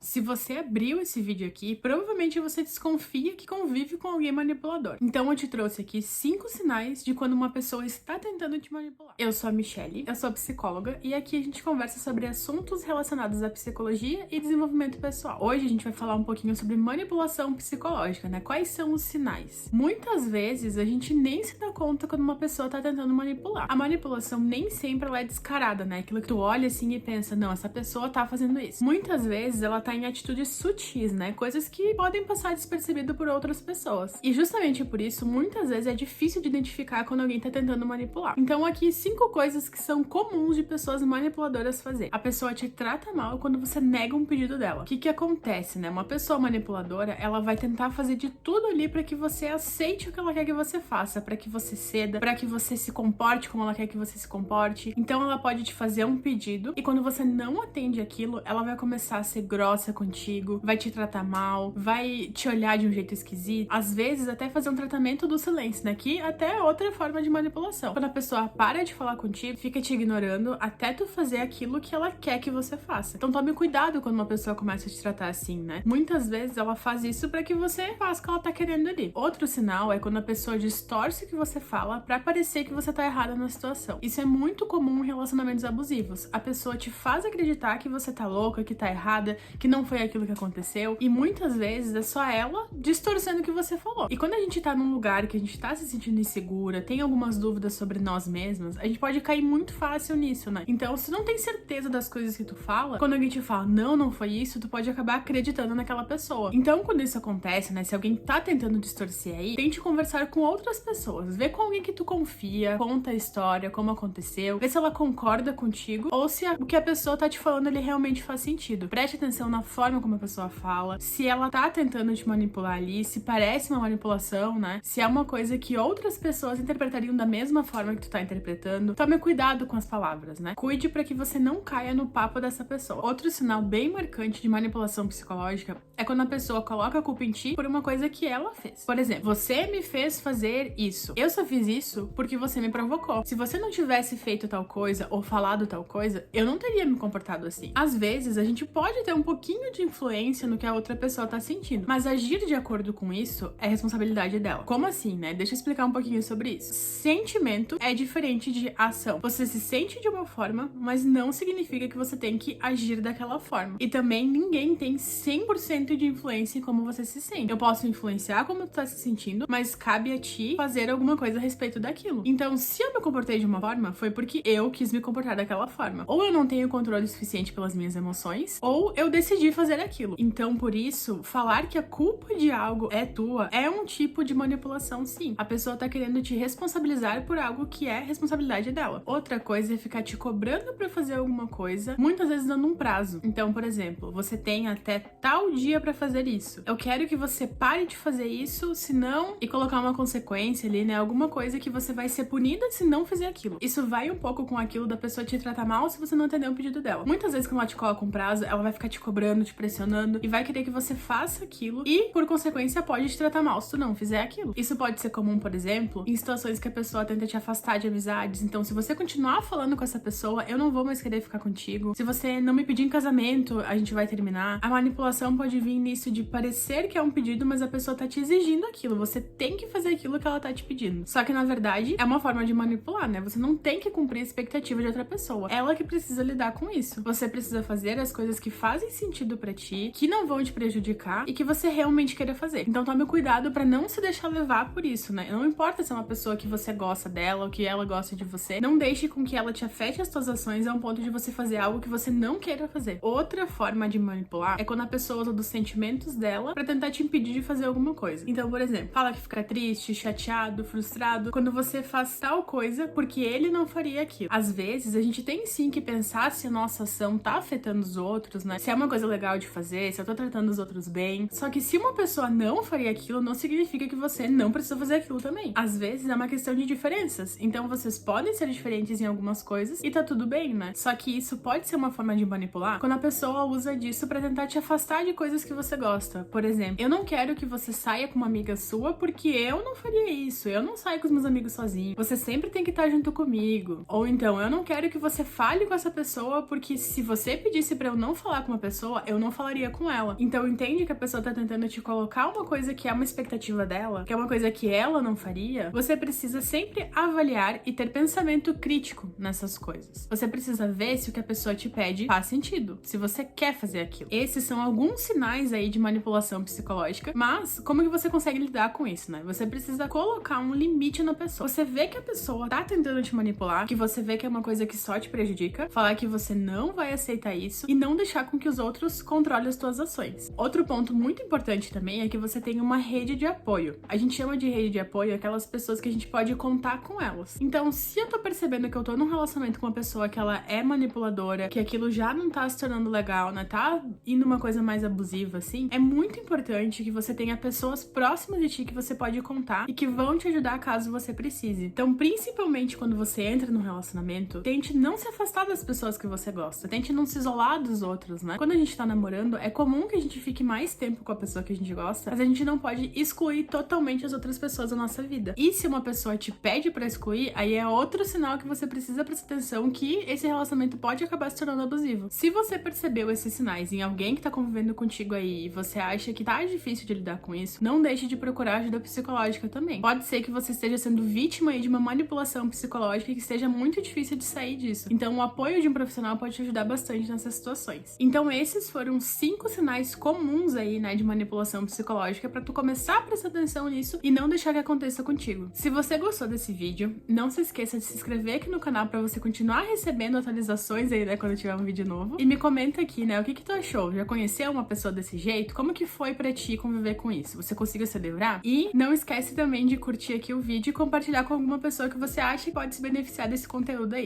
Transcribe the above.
Se você abriu esse vídeo aqui, provavelmente você desconfia que convive com alguém manipulador. Então eu te trouxe aqui 5 sinais de quando uma pessoa está tentando te manipular. Eu sou a Michelle, eu sou psicóloga e aqui a gente conversa sobre assuntos relacionados à psicologia e desenvolvimento pessoal. Hoje a gente vai falar um pouquinho sobre manipulação psicológica, né? Quais são os sinais? Muitas vezes a gente nem se dá conta quando uma pessoa tá tentando manipular. A manipulação nem sempre ela é descarada, né? Aquilo que tu olha assim e pensa, não, essa pessoa tá fazendo isso. Muitas vezes ela tá em atitudes sutis, né? Coisas que podem passar despercebido por outras pessoas. E justamente por isso, muitas vezes é difícil de identificar quando alguém tá tentando manipular. Então aqui 5 coisas que são comuns de pessoas manipuladoras fazer. A pessoa te trata mal quando você nega um pedido dela. O que acontece, né? Uma pessoa manipuladora, ela vai tentar fazer de tudo ali para que você aceite o que ela quer que você faça, para que você ceda, para que você se comporte como ela quer que você se comporte. Então ela pode te fazer um pedido e quando você não atende aquilo, ela vai começar a ser grossa contigo, vai te tratar mal, vai te olhar de um jeito esquisito, às vezes até fazer um tratamento do silêncio, né? Que até é outra forma de manipulação. Quando a pessoa para de falar contigo, fica te ignorando até tu fazer aquilo que ela quer que você faça. Então tome cuidado quando uma pessoa começa a te tratar assim, né? Muitas vezes ela faz isso para que você faça o que ela tá querendo ali. Outro sinal é quando a pessoa distorce o que você fala pra parecer que você tá errada na situação. Isso é muito comum em relacionamentos abusivos. A pessoa te faz acreditar que você tá louca, que tá errada, que não foi aquilo que aconteceu, e muitas vezes é só ela distorcendo o que você falou. E quando a gente tá num lugar que a gente tá se sentindo insegura, tem algumas dúvidas sobre nós mesmas, a gente pode cair muito fácil nisso, né? Então, se não tem certeza das coisas que tu fala, quando alguém te fala, não foi isso, tu pode acabar acreditando naquela pessoa. Então, quando isso acontece, né, se alguém tá tentando distorcer aí, tente conversar com outras pessoas, vê com alguém que tu confia, conta a história, como aconteceu, vê se ela concorda contigo, ou se o que a pessoa tá te falando ele realmente faz sentido. Preste atenção na forma como a pessoa fala, se ela tá tentando te manipular ali, se parece uma manipulação, né? Se é uma coisa que outras pessoas interpretariam da mesma forma que tu tá interpretando. Tome cuidado com as palavras, né? Cuide pra que você não caia no papo dessa pessoa. Outro sinal bem marcante de manipulação psicológica é quando a pessoa coloca a culpa em ti por uma coisa que ela fez. Por exemplo, você me fez fazer isso. Eu só fiz isso porque você me provocou. Se você não tivesse feito tal coisa ou falado tal coisa, eu não teria me comportado assim. Às vezes, a gente pode ter um pouquinho de influência no que a outra pessoa tá sentindo, mas agir de acordo com isso é responsabilidade dela. Como assim, né? Deixa eu explicar um pouquinho sobre isso. Sentimento é diferente de ação. Você se sente de uma forma, mas não significa que você tem que agir daquela forma. E também ninguém tem 100% de influência em como você se sente. Eu posso influenciar como tu tá se sentindo, mas cabe a ti fazer alguma coisa a respeito daquilo. Então, se eu me comportei de uma forma, foi porque eu quis me comportar daquela forma. Ou eu não tenho controle suficiente pelas minhas emoções, ou eu decidi fazer aquilo. Então, por isso, falar que a culpa de algo é tua é um tipo de manipulação, sim. A pessoa tá querendo te responsabilizar por algo que é responsabilidade dela. Outra coisa é ficar te cobrando pra fazer alguma coisa, muitas vezes dando um prazo. Então, por exemplo, você tem até tal dia pra fazer isso. Eu quero que você pare de fazer isso, senão... E colocar uma consequência ali, né? Alguma coisa que você vai ser punida se não fizer aquilo. Isso vai um pouco com aquilo da pessoa te tratar mal se você não atender o pedido dela. Muitas vezes quando ela te coloca um prazo, ela vai ficar te cobrando, te pressionando e vai querer que você faça aquilo e, por consequência, pode te tratar mal se tu não fizer aquilo. Isso pode ser comum, por exemplo, em situações que a pessoa tenta te afastar de amizades. Então, se você continuar falando com essa pessoa, eu não vou mais querer ficar contigo. Se você não me pedir em casamento, a gente vai terminar. A manipulação pode vir nisso de parecer que é um pedido, mas a pessoa tá te exigindo aquilo. Você tem que fazer aquilo que ela tá te pedindo. Só que, na verdade, é uma forma de manipular, né? Você não tem que cumprir a expectativa de outra pessoa. Ela que precisa lidar com isso. Você precisa fazer as coisas que fazem sentido pra ti, que não vão te prejudicar e que você realmente queira fazer. Então tome cuidado pra não se deixar levar por isso, né? Não importa se é uma pessoa que você gosta dela ou que ela gosta de você, não deixe com que ela te afete as suas ações a um ponto de você fazer algo que você não queira fazer. Outra forma de manipular é quando a pessoa usa dos sentimentos dela pra tentar te impedir de fazer alguma coisa. Então, por exemplo, fala que fica triste, chateado, frustrado quando você faz tal coisa porque ele não faria aquilo. Às vezes, a gente tem sim que pensar se a nossa ação tá afetando os outros, né? Se é uma coisa legal de fazer, se eu tô tratando os outros bem. Só que se uma pessoa não faria aquilo, não significa que você não precisa fazer aquilo também. Às vezes é uma questão de diferenças. Então vocês podem ser diferentes em algumas coisas e tá tudo bem, né? Só que isso pode ser uma forma de manipular quando a pessoa usa disso pra tentar te afastar de coisas que você gosta. Por exemplo, eu não quero que você saia com uma amiga sua porque eu não faria isso. Eu não saio com os meus amigos sozinho. Você sempre tem que estar junto comigo. Ou então, eu não quero que você fale com essa pessoa porque se você pedisse pra eu não falar com uma pessoa, pessoa, eu não falaria com ela. Então entende que a pessoa tá tentando te colocar uma coisa que é uma expectativa dela, que é uma coisa que ela não faria. Você precisa sempre avaliar e ter pensamento crítico nessas coisas. Você precisa ver se o que a pessoa te pede faz sentido, se você quer fazer aquilo. Esses são alguns sinais aí de manipulação psicológica, mas como que você consegue lidar com isso, né? Você precisa colocar um limite na pessoa. Você vê que a pessoa tá tentando te manipular, que você vê que é uma coisa que só te prejudica, falar que você não vai aceitar isso e não deixar com que os outros controlem as tuas ações. Outro ponto muito importante também é que você tenha uma rede de apoio. A gente chama de rede de apoio aquelas pessoas que a gente pode contar com elas. Então, se eu tô percebendo que eu tô num relacionamento com uma pessoa que ela é manipuladora, que aquilo já não tá se tornando legal, né? Tá indo uma coisa mais abusiva, assim, é muito importante que você tenha pessoas próximas de ti que você pode contar e que vão te ajudar caso você precise. Então, principalmente quando você entra num relacionamento, tente não se afastar das pessoas que você gosta, tente não se isolar dos outros, né? Quando a gente tá namorando, é comum que a gente fique mais tempo com a pessoa que a gente gosta, mas a gente não pode excluir totalmente as outras pessoas da nossa vida. E se uma pessoa te pede pra excluir, aí é outro sinal que você precisa prestar atenção que esse relacionamento pode acabar se tornando abusivo. Se você percebeu esses sinais em alguém que tá convivendo contigo aí e você acha que tá difícil de lidar com isso, não deixe de procurar ajuda psicológica também. Pode ser que você esteja sendo vítima aí de uma manipulação psicológica e que esteja muito difícil de sair disso. Então, o apoio de um profissional pode te ajudar bastante nessas situações. Então, esses foram 5 sinais comuns aí, né, de manipulação psicológica pra tu começar a prestar atenção nisso e não deixar que aconteça contigo. Se você gostou desse vídeo, não se esqueça de se inscrever aqui no canal pra você continuar recebendo atualizações aí, né, quando tiver um vídeo novo. E me comenta aqui, né, o que tu achou? Já conheceu uma pessoa desse jeito? Como que foi pra ti conviver com isso? Você conseguiu se livrar? E não esquece também de curtir aqui o vídeo e compartilhar com alguma pessoa que você acha que pode se beneficiar desse conteúdo aí.